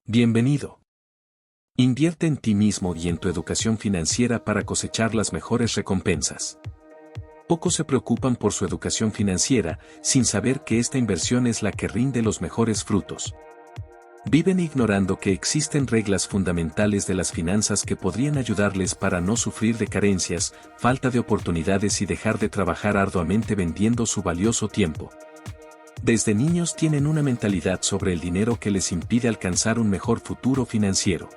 Bienvenido. Invierte en ti mismo y en tu educación financiera para cosechar las mejores recompensas. Pocos se preocupan por su educación financiera, sin saber que esta inversión es la que rinde los mejores frutos. Viven ignorando que existen reglas fundamentales de las finanzas que podrían ayudarles para no sufrir de carencias, falta de oportunidades y dejar de trabajar arduamente vendiendo su valioso tiempo. Desde niños tienen una mentalidad sobre el dinero que les impide alcanzar un mejor futuro financiero.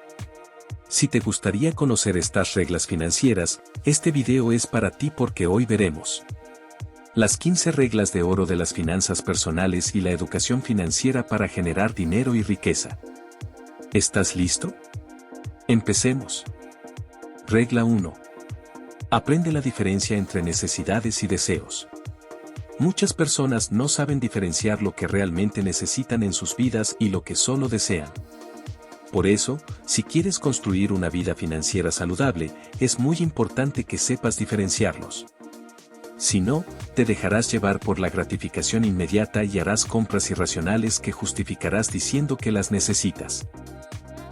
Si te gustaría conocer estas reglas financieras, este video es para ti porque hoy veremos las 15 reglas de oro de las finanzas personales y la educación financiera para generar dinero y riqueza. ¿Estás listo? Empecemos. Regla 1. Aprende la diferencia entre necesidades y deseos. Muchas personas no saben diferenciar lo que realmente necesitan en sus vidas y lo que solo desean. Por eso, si quieres construir una vida financiera saludable, es muy importante que sepas diferenciarlos. Si no, te dejarás llevar por la gratificación inmediata y harás compras irracionales que justificarás diciendo que las necesitas.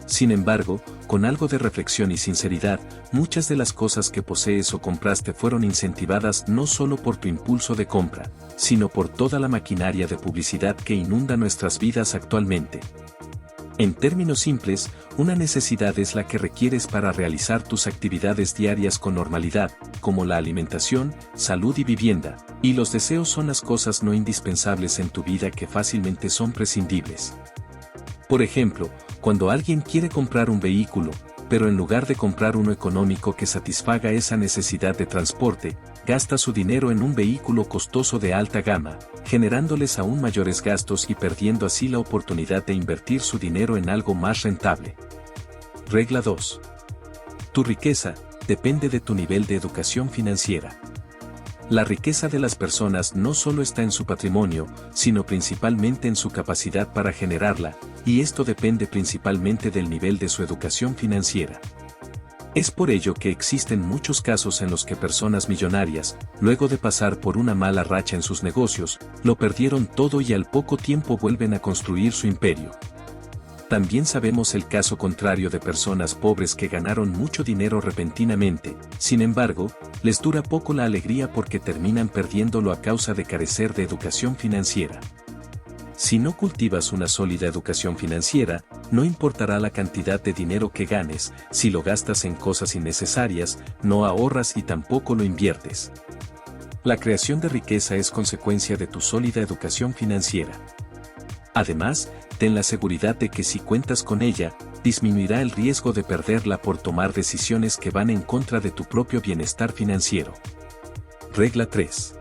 Sin embargo, con algo de reflexión y sinceridad, muchas de las cosas que posees o compraste fueron incentivadas no solo por tu impulso de compra, sino por toda la maquinaria de publicidad que inunda nuestras vidas actualmente. En términos simples, una necesidad es la que requieres para realizar tus actividades diarias con normalidad, como la alimentación, salud y vivienda, y los deseos son las cosas no indispensables en tu vida que fácilmente son prescindibles. Por ejemplo, cuando alguien quiere comprar un vehículo, pero en lugar de comprar uno económico que satisfaga esa necesidad de transporte, gasta su dinero en un vehículo costoso de alta gama, generándoles aún mayores gastos y perdiendo así la oportunidad de invertir su dinero en algo más rentable. Regla 2. Tu riqueza depende de tu nivel de educación financiera. La riqueza de las personas no solo está en su patrimonio, sino principalmente en su capacidad para generarla, y esto depende principalmente del nivel de su educación financiera. Es por ello que existen muchos casos en los que personas millonarias, luego de pasar por una mala racha en sus negocios, lo perdieron todo y al poco tiempo vuelven a construir su imperio. También sabemos el caso contrario de personas pobres que ganaron mucho dinero repentinamente, sin embargo, les dura poco la alegría porque terminan perdiéndolo a causa de carecer de educación financiera. Si no cultivas una sólida educación financiera, no importará la cantidad de dinero que ganes, si lo gastas en cosas innecesarias, no ahorras y tampoco lo inviertes. La creación de riqueza es consecuencia de tu sólida educación financiera. Además, ten la seguridad de que si cuentas con ella, disminuirá el riesgo de perderla por tomar decisiones que van en contra de tu propio bienestar financiero. Regla 3.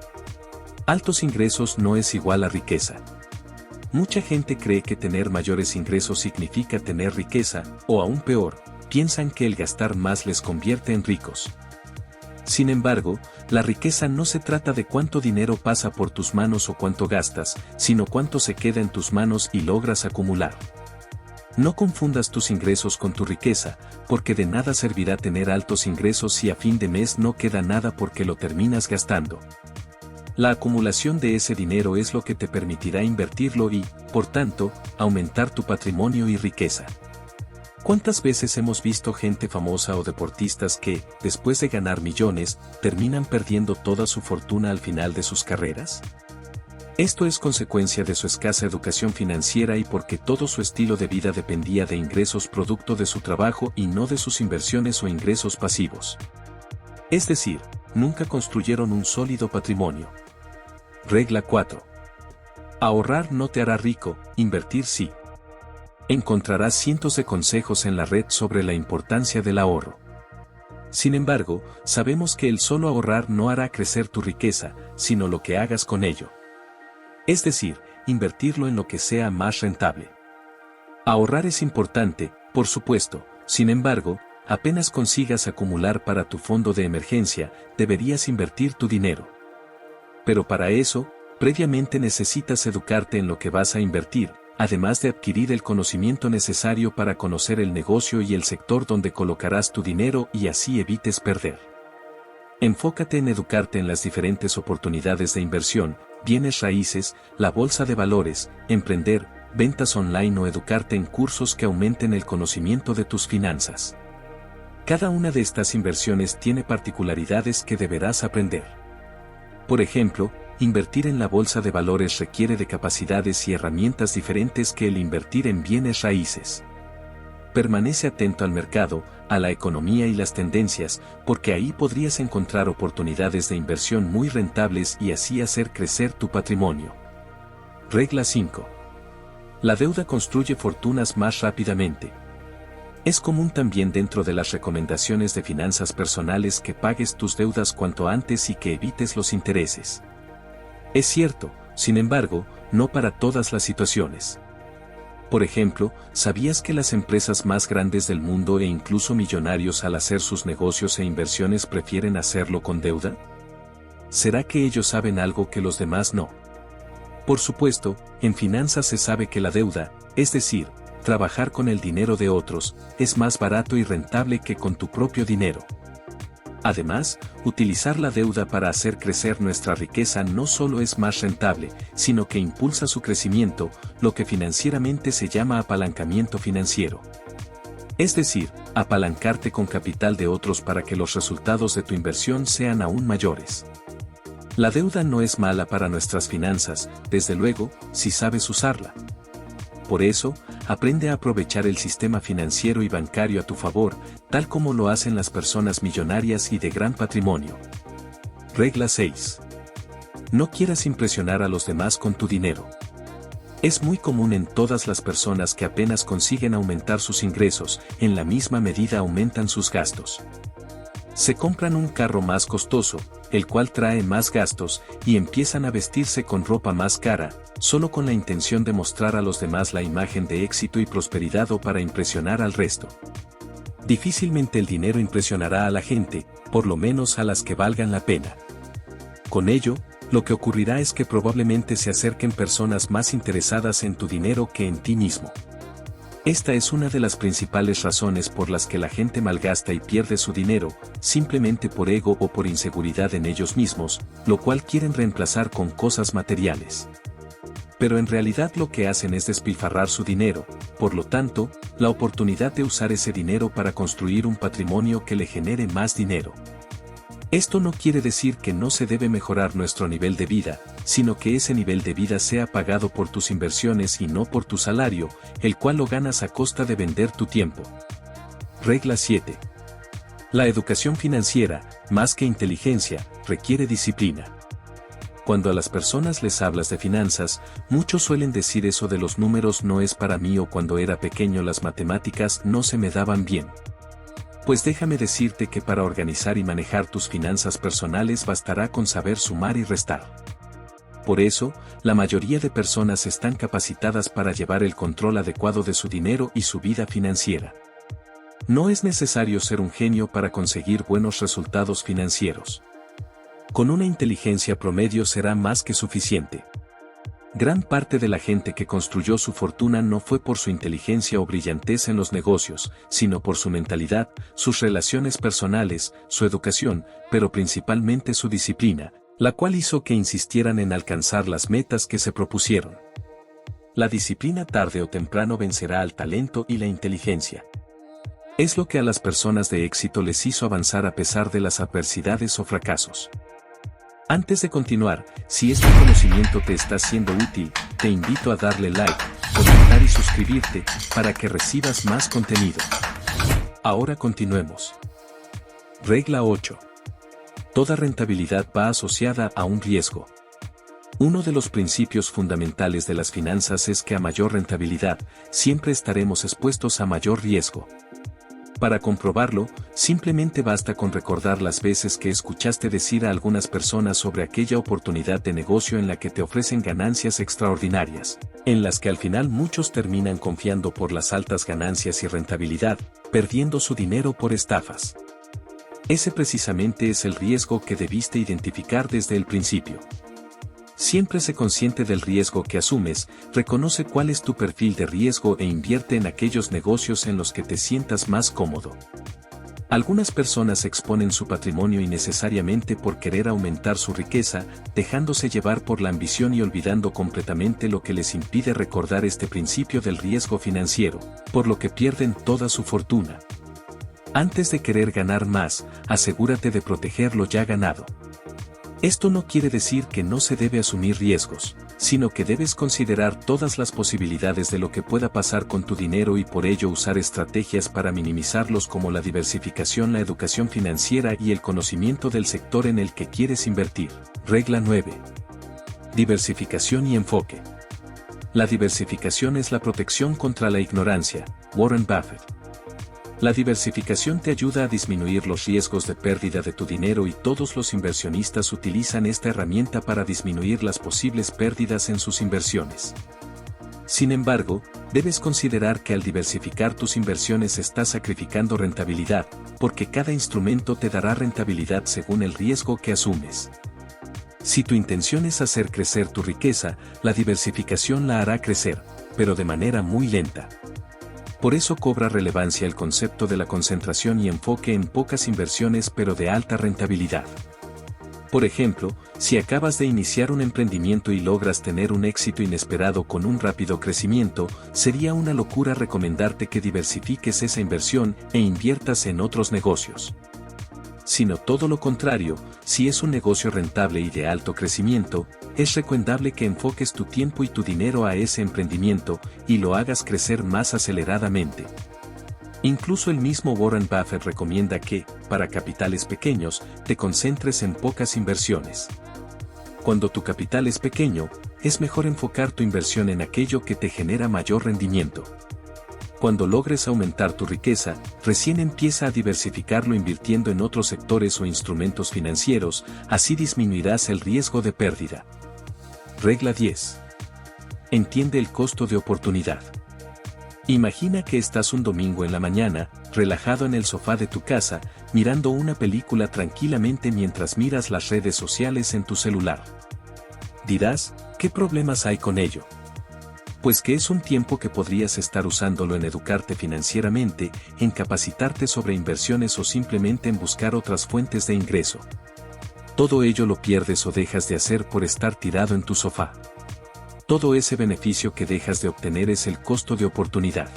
Altos ingresos no es igual a riqueza. Mucha gente cree que tener mayores ingresos significa tener riqueza, o aún peor, piensan que el gastar más les convierte en ricos. Sin embargo, la riqueza no se trata de cuánto dinero pasa por tus manos o cuánto gastas, sino cuánto se queda en tus manos y logras acumular. No confundas tus ingresos con tu riqueza, porque de nada servirá tener altos ingresos si a fin de mes no queda nada porque lo terminas gastando. La acumulación de ese dinero es lo que te permitirá invertirlo y, por tanto, aumentar tu patrimonio y riqueza. ¿Cuántas veces hemos visto gente famosa o deportistas que, después de ganar millones, terminan perdiendo toda su fortuna al final de sus carreras? Esto es consecuencia de su escasa educación financiera y porque todo su estilo de vida dependía de ingresos producto de su trabajo y no de sus inversiones o ingresos pasivos. Es decir, nunca construyeron un sólido patrimonio. Regla 4. Ahorrar no te hará rico, invertir sí. Encontrarás cientos de consejos en la red sobre la importancia del ahorro. Sin embargo, sabemos que el solo ahorrar no hará crecer tu riqueza, sino lo que hagas con ello. Es decir, invertirlo en lo que sea más rentable. Ahorrar es importante, por supuesto, sin embargo, apenas consigas acumular para tu fondo de emergencia, deberías invertir tu dinero. Pero para eso, previamente necesitas educarte en lo que vas a invertir, además de adquirir el conocimiento necesario para conocer el negocio y el sector donde colocarás tu dinero y así evites perder. Enfócate en educarte en las diferentes oportunidades de inversión, bienes raíces, la bolsa de valores, emprender, ventas online o educarte en cursos que aumenten el conocimiento de tus finanzas. Cada una de estas inversiones tiene particularidades que deberás aprender. Por ejemplo, invertir en la bolsa de valores requiere de capacidades y herramientas diferentes que el invertir en bienes raíces. Permanece atento al mercado, a la economía y las tendencias, porque ahí podrías encontrar oportunidades de inversión muy rentables y así hacer crecer tu patrimonio. Regla 5. La deuda construye fortunas más rápidamente. Es común también dentro de las recomendaciones de finanzas personales que pagues tus deudas cuanto antes y que evites los intereses. Es cierto, sin embargo, no para todas las situaciones. Por ejemplo, ¿sabías que las empresas más grandes del mundo e incluso millonarios al hacer sus negocios e inversiones prefieren hacerlo con deuda? ¿Será que ellos saben algo que los demás no? Por supuesto, en finanzas se sabe que la deuda, es decir, trabajar con el dinero de otros, es más barato y rentable que con tu propio dinero. Además, utilizar la deuda para hacer crecer nuestra riqueza no solo es más rentable, sino que impulsa su crecimiento, lo que financieramente se llama apalancamiento financiero. Es decir, apalancarte con capital de otros para que los resultados de tu inversión sean aún mayores. La deuda no es mala para nuestras finanzas, desde luego, si sabes usarla. Por eso, aprende a aprovechar el sistema financiero y bancario a tu favor, tal como lo hacen las personas millonarias y de gran patrimonio. Regla 6. No quieras impresionar a los demás con tu dinero. Es muy común en todas las personas que apenas consiguen aumentar sus ingresos, en la misma medida aumentan sus gastos. Se compran un carro más costoso, el cual trae más gastos, y empiezan a vestirse con ropa más cara, solo con la intención de mostrar a los demás la imagen de éxito y prosperidad o para impresionar al resto. Difícilmente el dinero impresionará a la gente, por lo menos a las que valgan la pena. Con ello, lo que ocurrirá es que probablemente se acerquen personas más interesadas en tu dinero que en ti mismo. Esta es una de las principales razones por las que la gente malgasta y pierde su dinero, simplemente por ego o por inseguridad en ellos mismos, lo cual quieren reemplazar con cosas materiales. Pero en realidad lo que hacen es despilfarrar su dinero, por lo tanto, la oportunidad de usar ese dinero para construir un patrimonio que le genere más dinero. Esto no quiere decir que no se debe mejorar nuestro nivel de vida, sino que ese nivel de vida sea pagado por tus inversiones y no por tu salario, el cual lo ganas a costa de vender tu tiempo. Regla 7. La educación financiera, más que inteligencia, requiere disciplina. Cuando a las personas les hablas de finanzas, muchos suelen decir eso de los números no es para mí o cuando era pequeño las matemáticas no se me daban bien. Pues déjame decirte que para organizar y manejar tus finanzas personales bastará con saber sumar y restar. Por eso, la mayoría de personas están capacitadas para llevar el control adecuado de su dinero y su vida financiera. No es necesario ser un genio para conseguir buenos resultados financieros. Con una inteligencia promedio será más que suficiente. Gran parte de la gente que construyó su fortuna no fue por su inteligencia o brillantez en los negocios, sino por su mentalidad, sus relaciones personales, su educación, pero principalmente su disciplina, la cual hizo que insistieran en alcanzar las metas que se propusieron. La disciplina tarde o temprano vencerá al talento y la inteligencia. Es lo que a las personas de éxito les hizo avanzar a pesar de las adversidades o fracasos. Antes de continuar, si este conocimiento te está siendo útil, te invito a darle like, comentar y suscribirte, para que recibas más contenido. Ahora continuemos. Regla 8. Toda rentabilidad va asociada a un riesgo. Uno de los principios fundamentales de las finanzas es que a mayor rentabilidad, siempre estaremos expuestos a mayor riesgo. Para comprobarlo, simplemente basta con recordar las veces que escuchaste decir a algunas personas sobre aquella oportunidad de negocio en la que te ofrecen ganancias extraordinarias, en las que al final muchos terminan confiando por las altas ganancias y rentabilidad, perdiendo su dinero por estafas. Ese precisamente es el riesgo que debiste identificar desde el principio. Siempre sé consciente del riesgo que asumes, reconoce cuál es tu perfil de riesgo e invierte en aquellos negocios en los que te sientas más cómodo. Algunas personas exponen su patrimonio innecesariamente por querer aumentar su riqueza, dejándose llevar por la ambición y olvidando completamente lo que les impide recordar este principio del riesgo financiero, por lo que pierden toda su fortuna. Antes de querer ganar más, asegúrate de proteger lo ya ganado. Esto no quiere decir que no se debe asumir riesgos, sino que debes considerar todas las posibilidades de lo que pueda pasar con tu dinero y por ello usar estrategias para minimizarlos como la diversificación, la educación financiera y el conocimiento del sector en el que quieres invertir. Regla 9. Diversificación y enfoque. La diversificación es la protección contra la ignorancia. Warren Buffett. La diversificación te ayuda a disminuir los riesgos de pérdida de tu dinero y todos los inversionistas utilizan esta herramienta para disminuir las posibles pérdidas en sus inversiones. Sin embargo, debes considerar que al diversificar tus inversiones estás sacrificando rentabilidad, porque cada instrumento te dará rentabilidad según el riesgo que asumes. Si tu intención es hacer crecer tu riqueza, la diversificación la hará crecer, pero de manera muy lenta. Por eso cobra relevancia el concepto de la concentración y enfoque en pocas inversiones pero de alta rentabilidad. Por ejemplo, si acabas de iniciar un emprendimiento y logras tener un éxito inesperado con un rápido crecimiento, sería una locura recomendarte que diversifiques esa inversión e inviertas en otros negocios. Sino todo lo contrario, si es un negocio rentable y de alto crecimiento, es recomendable que enfoques tu tiempo y tu dinero a ese emprendimiento y lo hagas crecer más aceleradamente. Incluso el mismo Warren Buffett recomienda que, para capitales pequeños, te concentres en pocas inversiones. Cuando tu capital es pequeño, es mejor enfocar tu inversión en aquello que te genera mayor rendimiento. Cuando logres aumentar tu riqueza, recién empieza a diversificarlo invirtiendo en otros sectores o instrumentos financieros, así disminuirás el riesgo de pérdida. Regla 10. Entiende el costo de oportunidad. Imagina que estás un domingo en la mañana, relajado en el sofá de tu casa, mirando una película tranquilamente mientras miras las redes sociales en tu celular. Dirás, ¿qué problemas hay con ello? Pues que es un tiempo que podrías estar usándolo en educarte financieramente, en capacitarte sobre inversiones o simplemente en buscar otras fuentes de ingreso. Todo ello lo pierdes o dejas de hacer por estar tirado en tu sofá. Todo ese beneficio que dejas de obtener es el costo de oportunidad.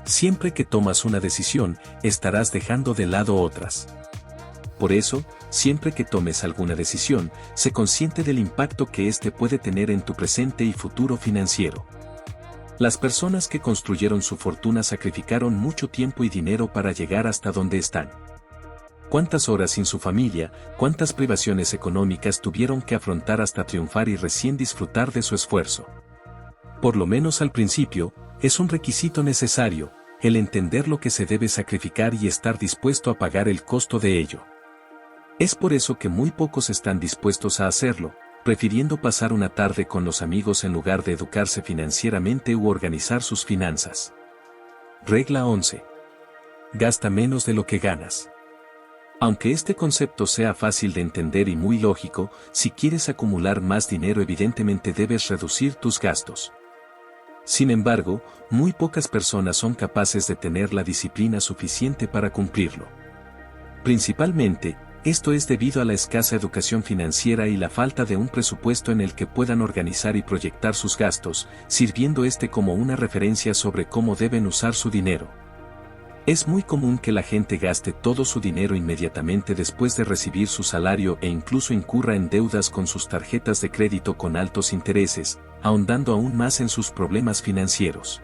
Siempre que tomas una decisión, estarás dejando de lado otras. Por eso, siempre que tomes alguna decisión, sé consciente del impacto que éste puede tener en tu presente y futuro financiero. Las personas que construyeron su fortuna sacrificaron mucho tiempo y dinero para llegar hasta donde están. ¿Cuántas horas sin su familia, cuántas privaciones económicas tuvieron que afrontar hasta triunfar y recién disfrutar de su esfuerzo? Por lo menos al principio, es un requisito necesario, el entender lo que se debe sacrificar y estar dispuesto a pagar el costo de ello. Es por eso que muy pocos están dispuestos a hacerlo, prefiriendo pasar una tarde con los amigos en lugar de educarse financieramente u organizar sus finanzas. Regla 11. Gasta menos de lo que ganas. Aunque este concepto sea fácil de entender y muy lógico, si quieres acumular más dinero evidentemente debes reducir tus gastos. Sin embargo, muy pocas personas son capaces de tener la disciplina suficiente para cumplirlo. Principalmente, esto es debido a la escasa educación financiera y la falta de un presupuesto en el que puedan organizar y proyectar sus gastos, sirviendo este como una referencia sobre cómo deben usar su dinero. Es muy común que la gente gaste todo su dinero inmediatamente después de recibir su salario e incluso incurra en deudas con sus tarjetas de crédito con altos intereses, ahondando aún más en sus problemas financieros.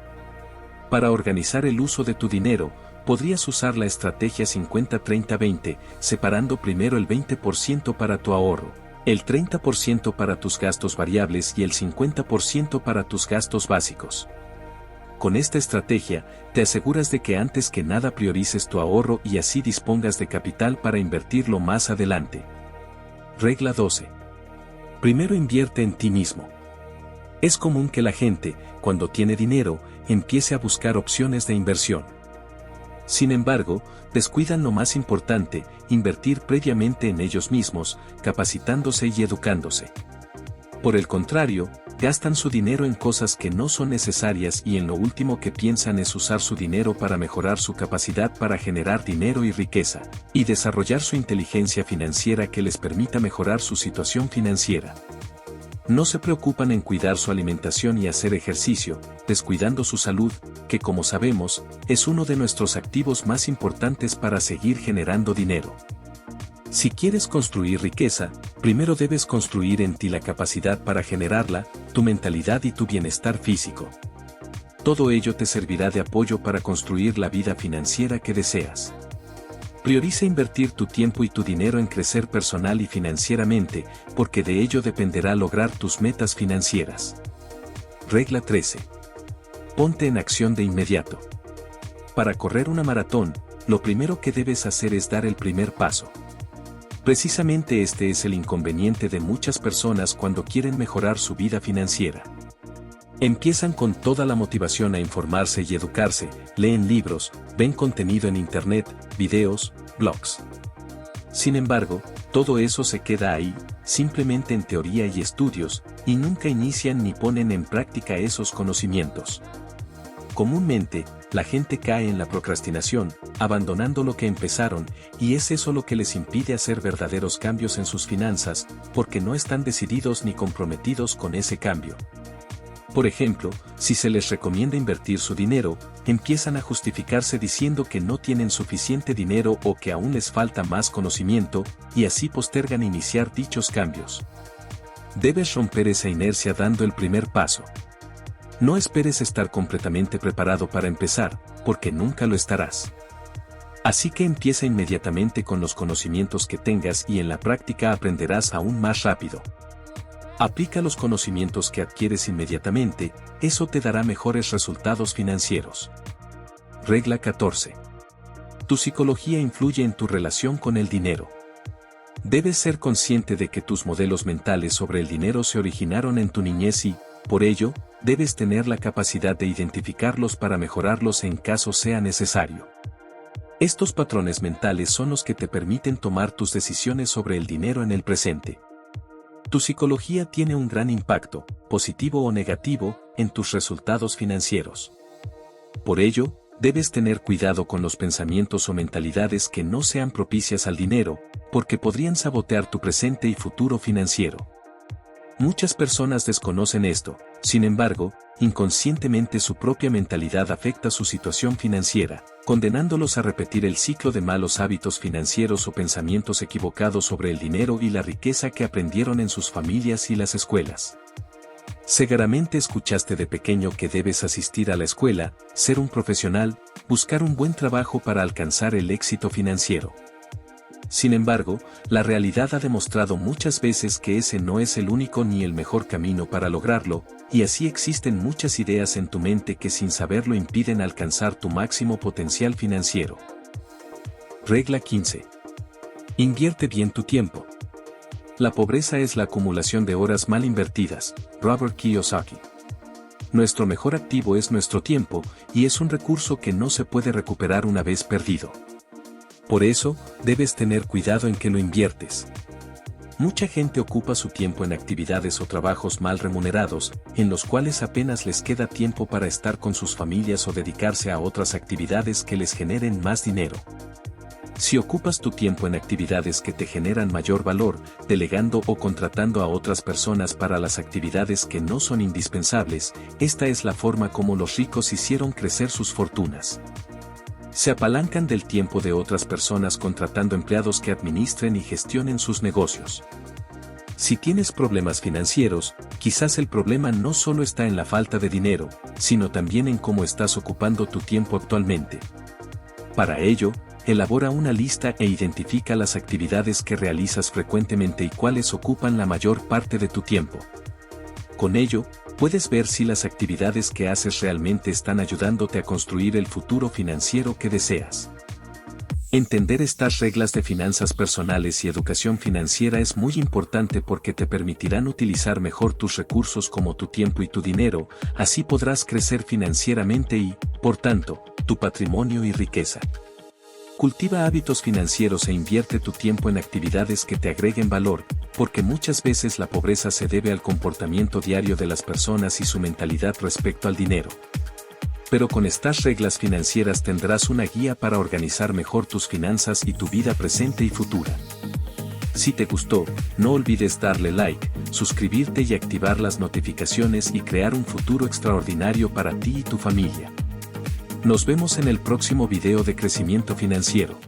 Para organizar el uso de tu dinero, podrías usar la estrategia 50-30-20, separando primero el 20% para tu ahorro, el 30% para tus gastos variables y el 50% para tus gastos básicos. Con esta estrategia, te aseguras de que antes que nada priorices tu ahorro y así dispongas de capital para invertirlo más adelante. Regla 12. Primero invierte en ti mismo. Es común que la gente, cuando tiene dinero, empiece a buscar opciones de inversión. Sin embargo, descuidan lo más importante, invertir previamente en ellos mismos, capacitándose y educándose. Por el contrario, Gastan su dinero en cosas que no son necesarias y en lo último que piensan es usar su dinero para mejorar su capacidad para generar dinero y riqueza, y desarrollar su inteligencia financiera que les permita mejorar su situación financiera. No se preocupan en cuidar su alimentación y hacer ejercicio, descuidando su salud, que como sabemos, es uno de nuestros activos más importantes para seguir generando dinero. Si quieres construir riqueza, primero debes construir en ti la capacidad para generarla, tu mentalidad y tu bienestar físico. Todo ello te servirá de apoyo para construir la vida financiera que deseas. Prioriza invertir tu tiempo y tu dinero en crecer personal y financieramente, porque de ello dependerá lograr tus metas financieras. Regla 13. Ponte en acción de inmediato. Para correr una maratón, lo primero que debes hacer es dar el primer paso. Precisamente este es el inconveniente de muchas personas cuando quieren mejorar su vida financiera. Empiezan con toda la motivación a informarse y educarse, leen libros, ven contenido en internet, videos, blogs. Sin embargo, todo eso se queda ahí, simplemente en teoría y estudios, y nunca inician ni ponen en práctica esos conocimientos. Comúnmente, la gente cae en la procrastinación, abandonando lo que empezaron, y es eso lo que les impide hacer verdaderos cambios en sus finanzas, porque no están decididos ni comprometidos con ese cambio. Por ejemplo, si se les recomienda invertir su dinero, empiezan a justificarse diciendo que no tienen suficiente dinero o que aún les falta más conocimiento, y así postergan iniciar dichos cambios. Debes romper esa inercia dando el primer paso. No esperes estar completamente preparado para empezar, porque nunca lo estarás. Así que empieza inmediatamente con los conocimientos que tengas y en la práctica aprenderás aún más rápido. Aplica los conocimientos que adquieres inmediatamente, eso te dará mejores resultados financieros. Regla 14. Tu psicología influye en tu relación con el dinero. Debes ser consciente de que tus modelos mentales sobre el dinero se originaron en tu niñez y, por ello, debes tener la capacidad de identificarlos para mejorarlos en caso sea necesario. Estos patrones mentales son los que te permiten tomar tus decisiones sobre el dinero en el presente. Tu psicología tiene un gran impacto, positivo o negativo, en tus resultados financieros. Por ello, debes tener cuidado con los pensamientos o mentalidades que no sean propicias al dinero, porque podrían sabotear tu presente y futuro financiero. Muchas personas desconocen esto, sin embargo, inconscientemente su propia mentalidad afecta su situación financiera, condenándolos a repetir el ciclo de malos hábitos financieros o pensamientos equivocados sobre el dinero y la riqueza que aprendieron en sus familias y las escuelas. Seguramente escuchaste de pequeño que debes asistir a la escuela, ser un profesional, buscar un buen trabajo para alcanzar el éxito financiero. Sin embargo, la realidad ha demostrado muchas veces que ese no es el único ni el mejor camino para lograrlo, y así existen muchas ideas en tu mente que sin saberlo impiden alcanzar tu máximo potencial financiero. Regla 15. Invierte bien tu tiempo. La pobreza es la acumulación de horas mal invertidas. Robert Kiyosaki. Nuestro mejor activo es nuestro tiempo, y es un recurso que no se puede recuperar una vez perdido. Por eso, debes tener cuidado en que lo inviertes. Mucha gente ocupa su tiempo en actividades o trabajos mal remunerados, en los cuales apenas les queda tiempo para estar con sus familias o dedicarse a otras actividades que les generen más dinero. Si ocupas tu tiempo en actividades que te generan mayor valor, delegando o contratando a otras personas para las actividades que no son indispensables, esta es la forma como los ricos hicieron crecer sus fortunas. Se apalancan del tiempo de otras personas contratando empleados que administren y gestionen sus negocios. Si tienes problemas financieros, quizás el problema no solo está en la falta de dinero, sino también en cómo estás ocupando tu tiempo actualmente. Para ello, elabora una lista e identifica las actividades que realizas frecuentemente y cuáles ocupan la mayor parte de tu tiempo. Con ello, puedes ver si las actividades que haces realmente están ayudándote a construir el futuro financiero que deseas. Entender estas reglas de finanzas personales y educación financiera es muy importante porque te permitirán utilizar mejor tus recursos como tu tiempo y tu dinero, así podrás crecer financieramente y, por tanto, tu patrimonio y riqueza. Cultiva hábitos financieros e invierte tu tiempo en actividades que te agreguen valor, porque muchas veces la pobreza se debe al comportamiento diario de las personas y su mentalidad respecto al dinero. Pero con estas reglas financieras tendrás una guía para organizar mejor tus finanzas y tu vida presente y futura. Si te gustó, no olvides darle like, suscribirte y activar las notificaciones y crear un futuro extraordinario para ti y tu familia. Nos vemos en el próximo video de crecimiento financiero.